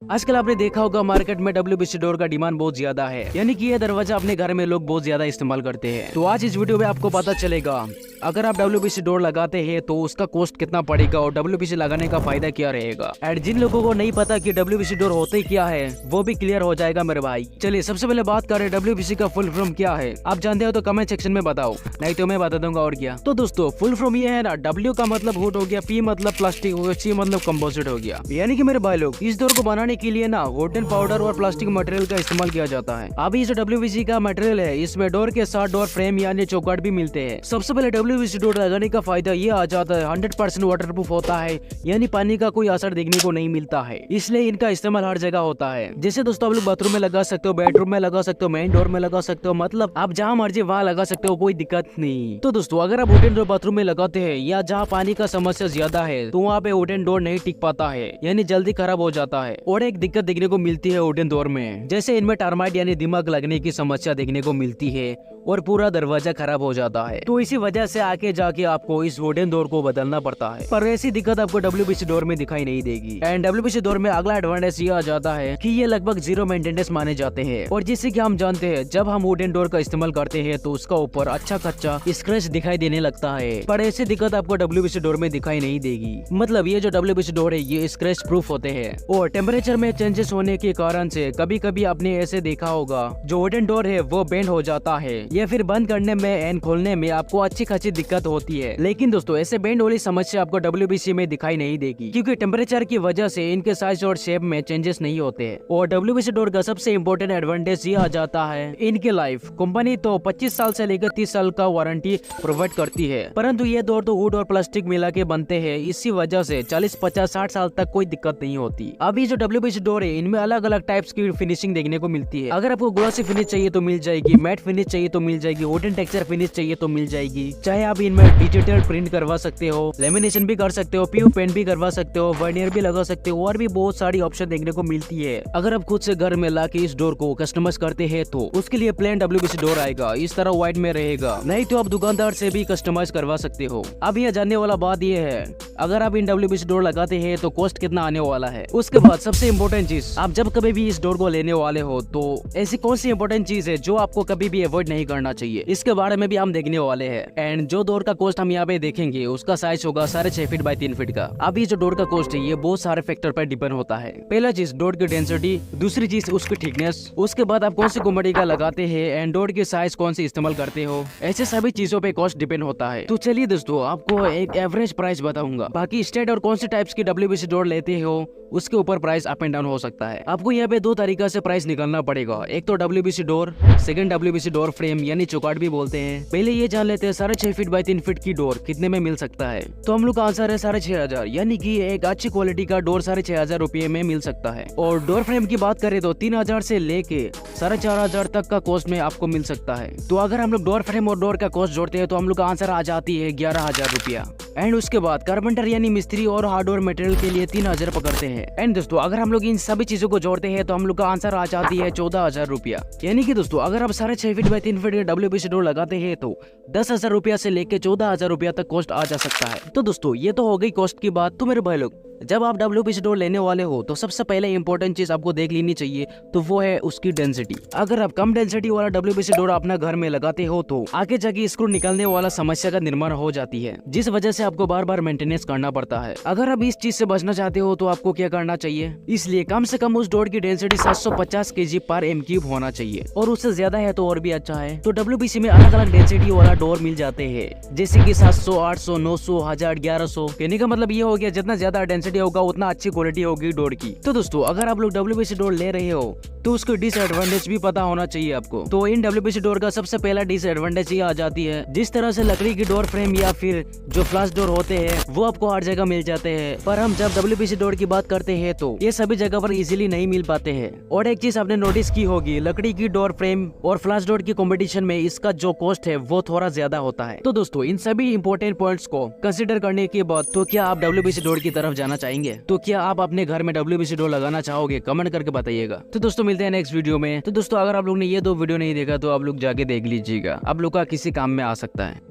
आजकल आपने देखा होगा मार्केट में WBC डोर का डिमांड बहुत ज्यादा है, यानी कि ये दरवाजा अपने घर में लोग बहुत ज्यादा इस्तेमाल करते हैं। तो आज इस वीडियो में आपको पता चलेगा अगर आप WBC डोर लगाते हैं तो उसका कॉस्ट कितना पड़ेगा और WBC लगाने का फायदा क्या रहेगा। एंड जिन लोगों को नहीं पता कि WBC डोर होते क्या है वो भी क्लियर हो जाएगा मेरे भाई। चलिए सबसे पहले बात करें WBC का फुल फॉर्म क्या है। आप जानते हो तो कमेंट सेक्शन में बताओ, नहीं तो मैं बता दूंगा और क्या। तो दोस्तों फुल फॉर्म ये है ना, W का मतलब वुड हो गया, P मतलब प्लास्टिक हो गया, C मतलब कंपोजिट हो गया। यानी कि मेरे भाई लोग इस डोर को बनाने के लिए ना वुडन पाउडर और प्लास्टिक मटेरियल का इस्तेमाल किया जाता है। अभी जो WBC का मटेरियल है इसमें डोर के साथ डोर फ्रेम यानी चौकाट भी मिलते हैं। सबसे पहले WBC डोर लगाने का फायदा ये आ जाता है 100% वाटरप्रूफ होता है, यानी पानी का कोई असर देखने को नहीं मिलता है, इसलिए इनका इस्तेमाल हर जगह होता है। जैसे दोस्तों आप लोग बाथरूम में लगा सकते हो, बेडरूम में लगा सकते हो, मेन डोर में लगा सकते हो, मतलब आप जहाँ मर्जी वहाँ लगा सकते हो, कोई दिक्कत नहीं। तो दोस्तों अगर आप वुडन डोर बाथरूम में लगाते हैं या जहाँ पानी का समस्या ज्यादा है तो वहाँ पे वुडन डोर नहीं टिक पाता है, यानी जल्दी खराब हो जाता है। और एक दिक्कत देखने को मिलती है वुडन डोर में, जैसे इनमें टर्माइट यानी दिमाग लगने की समस्या देखने को मिलती है और पूरा दरवाजा खराब हो जाता है। तो इसी वजह से आके जाके आपको इस वुडन डोर को बदलना पड़ता है, पर ऐसी दिक्कत आपको WBC डोर में दिखाई नहीं देगी। एंड WBC डोर में अगला एडवांटेज ये आ जाता है कि ये लगभग जीरो मेंटेनेंस माने जाते हैं, और जिससे कि हम जानते हैं जब हम वुडन डोर का इस्तेमाल करते हैं तो उसका ऊपर अच्छा कच्चा स्क्रैच दिखाई देने लगता है, पर ऐसी दिक्कत आपको WBC डोर में दिखाई नहीं देगी। मतलब ये जो WBC डोर है ये स्क्रैच प्रूफ होते हैं। और टेम्परेचर में चेंजेस होने के कारण से कभी कभी आपने ऐसे देखा होगा जो वुडन डोर है वो बेंड हो जाता है, या फिर बंद करने में एंड खोलने में आपको अच्छी खासी दिक्कत होती है। लेकिन दोस्तों ऐसे बेंड वाली समस्या आपको WBC में दिखाई नहीं देगी, क्योंकि टेम्परेचर की वजह से इनके साइज और शेप में चेंजेस नहीं होते हैं। और WBC डोर का सबसे इम्पोर्टेंट एडवांटेज ये आ जाता है इनके लाइफ। कंपनी तो 25 साल से लेकर 30 साल का वारंटी प्रोवाइड करती है, परंतु ये डोर तो वुड और प्लास्टिक मिला के बनते हैं, इसी वजह से 40, 50, 60 साल तक कोई दिक्कत नहीं होती। अभी जो WBC डोर है इनमें अलग अलग टाइप्स की फिनिशिंग देखने को मिलती है। अगर आपको ग्लॉसी फिनिश चाहिए तो मिल जाएगी, मैट फिनिश चाहिए तो मिल जाएगी, वुडन टेक्सचर फिनिश चाहिए तो मिल जाएगी। चाहे आप इनमें डिजिटल प्रिंट करवा सकते हो, लेमिनेशन भी कर सकते हो, PU पेंट भी करवा सकते हो, वर्नियर भी लगा सकते हो, और भी बहुत सारी ऑप्शन देखने को मिलती है। अगर आप खुद से घर में लाके इस डोर को कस्टमाइज करते हैं तो उसके लिए प्लेन WBC डोर आएगा, इस तरह व्हाइट में रहेगा, नहीं तो आप दुकानदार से भी कस्टमाइज करवा सकते हो। अब यह जानने वाला बात यह है अगर आप इन WBC डोर लगाते हैं तो कॉस्ट कितना आने वाला है। उसके बाद सबसे इम्पोर्टेंट चीज, आप जब कभी भी इस डोर को लेने वाले हो तो ऐसी कौन सी इम्पोर्टेंट चीज है जो आपको कभी भी अवॉइड नहीं करना चाहिए, इसके बारे में भी हम देखने वाले हैं। एंड जो डोर का कॉस्ट हम यहाँ पे देखेंगे उसका साइज होगा 6.5 फीट बाय 3 फीट का। अब ये जो डोर का कॉस्ट है ये बहुत सारे फैक्टर पर डिपेंड होता है। पहला चीज डोर की डेंसिटी, दूसरी चीज उसकी थिकनेस, उसके बाद आप कौन सी क्वालिटी का लगाते हैं एंड डोर की साइज कौन सी इस्तेमाल करते हो, ऐसे सभी चीजों पे कॉस्ट डिपेंड होता है। तो चलिए दोस्तों आपको एक एवरेज प्राइस बताऊंगा, बाकी स्टेट और कौन सी टाइप्स की WBC डोर लेते हो उसके ऊपर प्राइस अप एंड डाउन हो सकता है। आपको यहाँ पे दो तरीका से प्राइस निकालना पड़ेगा, एक तो WBC door, second WBC door frame यानी चौकाट भी बोलते हैं। पहले ये जान लेते हैं 6.5 फीट बाय 3 फीट की डोर कितने में मिल सकता है। तो हम लोग का आंसर है 6,500, यानी कि एक अच्छी क्वालिटी का डोर 6,500 रुपये में मिल सकता है। और डोर फ्रेम की बात करें तो 3,000 से लेके 4,500 तक का कॉस्ट में आपको मिल सकता है। तो अगर हम लोग डोर फ्रेम और डोर का कॉस्ट जोड़ते हैं तो हम लोग का आंसर आ जाती है 11,000 रुपया। एंड उसके बाद कारपेंटर यानी मिस्त्री और हार्डवेयर मटेरियल के लिए 3,000 पकड़ते हैं। एंड दोस्तों अगर हम लोग इन सभी चीजों को जोड़ते हैं तो हम लोग का आंसर आ जाती है 14,000 रुपया। यानी कि दोस्तों अगर आप 6.5 फीट बाय 3 फीट के WBC डोर लगाते हैं तो 10,000 रुपया से लेके 14,000 रुपया तक कॉस्ट आ जा सकता है। तो दोस्तों ये तो हो गई कॉस्ट की बात। तो मेरे भाई लोग जब आप WBC डोर लेने वाले हो तो सबसे पहले इंपॉर्टेंट चीज आपको देख लेनी चाहिए, तो वो है उसकी डेंसिटी। अगर आप कम डेंसिटी वाला WBC डोर अपना घर में लगाते हो तो आगे जाके स्क्रू निकलने वाला समस्या का निर्माण हो जाती है, जिस वजह से आपको बार बार मेंटेनेंस करना पड़ता है। अगर आप इस चीज से बचना चाहते हो तो आपको क्या करना चाहिए, इसलिए कम से कम उस डोर की डेंसिटी 750 kg पर m³ होना चाहिए, और उससे ज्यादा है तो और भी अच्छा है। तो WBC में अलग अलग डेंसिटी वाला डोर मिल जाते हैं, जैसे कि 700, 800, 900, 1000, 1100। कहने का मतलब ये हो गया जितना ज्यादा डेंसिटी होगा उतना अच्छी क्वालिटी होगी डोर की। तो दोस्तों अगर आप लोग WBC डोर ले रहे हो तो उसको डिसएडवांटेज भी पता होना चाहिए आपको। तो इन WBC डोर का सबसे पहला डिसएडवांटेज ये आ जाती है, जिस तरह से लकड़ी की डोर फ्रेम या फिर जो फ्लैश डोर होते हैं वो आपको हर जगह मिल जाते हैं, पर हम जब WBC डोर की बात करते हैं तो ये सभी जगह पर इजीली नहीं मिल पाते हैं। और एक चीज आपने नोटिस की होगी, लकड़ी की डोर फ्रेम और फ्लैश डोर की कॉम्पिटिशन में इसका जो कॉस्ट है वो थोड़ा ज्यादा होता है। तो दोस्तों इन सभी इंपॉर्टेंट पॉइंट्स को कंसिडर करने के बाद तो क्या आप WBC डोर की तरफ जाना चाहेंगे? तो क्या आप अपने घर में WBC डोर लगाना चाहोगे? कमेंट करके बताइएगा। तो दोस्तों मिलते हैं नेक्स्ट वीडियो में। तो दोस्तों अगर आप लोग ने ये दो वीडियो नहीं देखा तो आप लोग जाके देख लीजिएगा, आप लोग का किसी काम में आ सकता है।